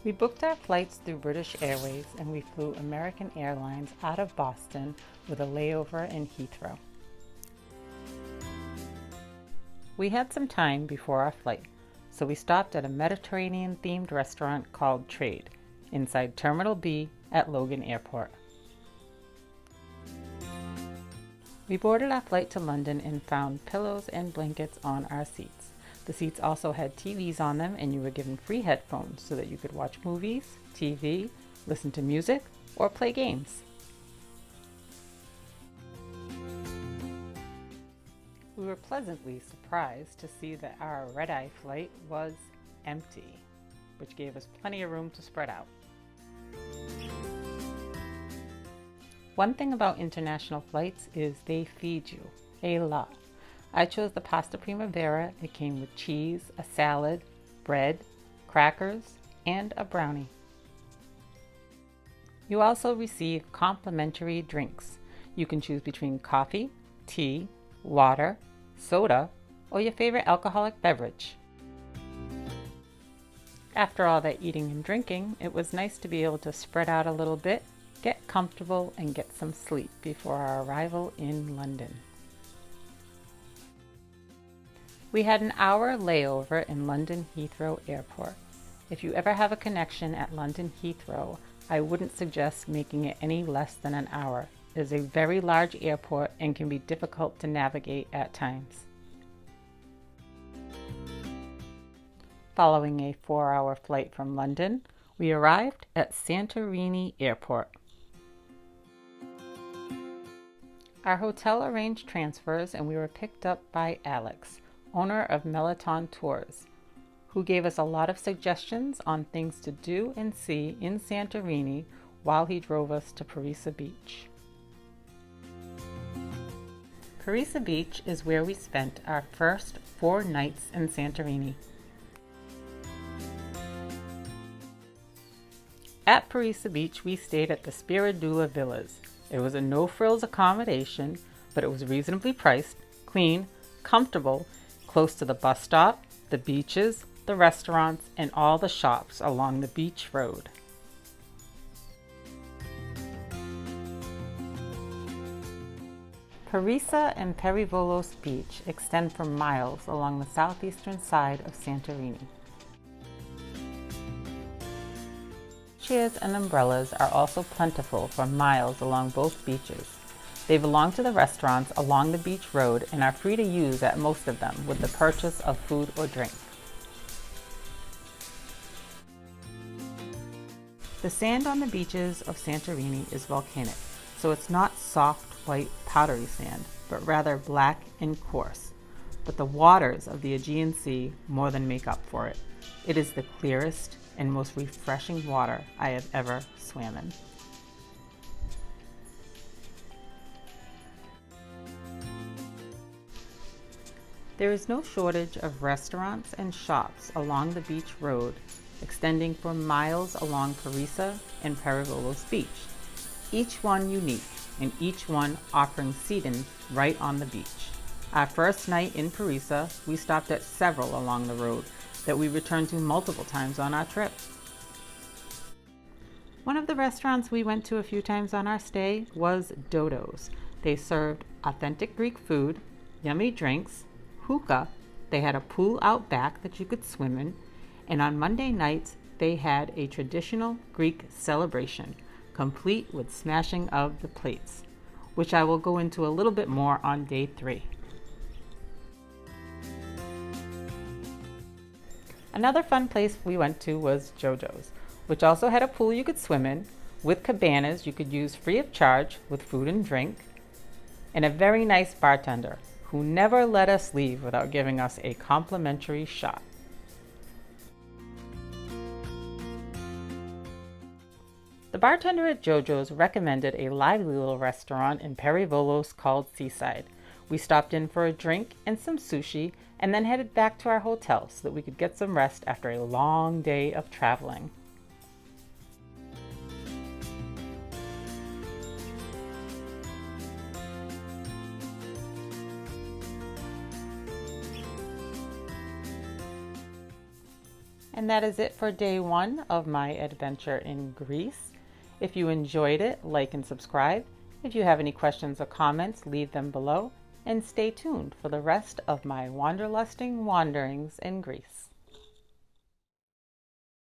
We booked our flights through British Airways and we flew American Airlines out of Boston with a layover in Heathrow. We had some time before our flight, so we stopped at a Mediterranean-themed restaurant called Trade inside Terminal B at Logan Airport. We boarded our flight to London and found pillows and blankets on our seats. The seats also had TVs on them, and you were given free headphones so that you could watch movies, TV, listen to music, or play games. We were pleasantly surprised to see that our red-eye flight was empty, which gave us plenty of room to spread out. One thing about international flights is they feed you a lot. I chose the pasta primavera. It came with cheese, a salad, bread, crackers, and a brownie. You also receive complimentary drinks. You can choose between coffee, tea, water, soda, or your favorite alcoholic beverage. After all that eating and drinking, it was nice to be able to spread out a little bit, get comfortable, and get some sleep before our arrival in London. We had an hour layover in London Heathrow Airport. If you ever have a connection at London Heathrow, I wouldn't suggest making it any less than an hour. It is a very large airport and can be difficult to navigate at times. Following a 4-hour flight from London, we arrived at Santorini Airport. Our hotel arranged transfers and we were picked up by Alex, owner of Melaton Tours, who gave us a lot of suggestions on things to do and see in Santorini while he drove us to Parisa Beach. Parisa Beach is where we spent our first 4 nights in Santorini. At Parisa Beach, we stayed at the Spiridula Villas. It was a no-frills accommodation, but it was reasonably priced, clean, comfortable, close to the bus stop, the beaches, the restaurants, and all the shops along the beach road. Parisa and Perivolos Beach extend for miles along the southeastern side of Santorini. Chairs and umbrellas are also plentiful for miles along both beaches. They belong to the restaurants along the beach road and are free to use at most of them with the purchase of food or drink. The sand on the beaches of Santorini is volcanic, so it's not soft, white, powdery sand, but rather black and coarse. But the waters of the Aegean Sea more than make up for it. It is the clearest and most refreshing water I have ever swam in. There is no shortage of restaurants and shops along the beach road, extending for miles along Parisa and Perivolos Beach, each one unique and each one offering seating right on the beach. Our first night in Parisa, we stopped at several along the road that we returned to multiple times on our trip. One of the restaurants we went to a few times on our stay was Dodo's. They served authentic Greek food, yummy drinks, hookah, they had a pool out back that you could swim in, and on Monday nights they had a traditional Greek celebration, complete with smashing of the plates, which I will go into a little bit more on day 3. Another fun place we went to was JoJo's, which also had a pool you could swim in, with cabanas you could use free of charge with food and drink, and a very nice bartender who never let us leave without giving us a complimentary shot. The bartender at JoJo's recommended a lively little restaurant in Perivolos called Seaside. We stopped in for a drink and some sushi and then headed back to our hotel so that we could get some rest after a long day of traveling. And that is it for day 1 of my adventure in Greece. If you enjoyed it, like and subscribe. If you have any questions or comments, leave them below. And stay tuned for the rest of my wanderlusting wanderings in Greece.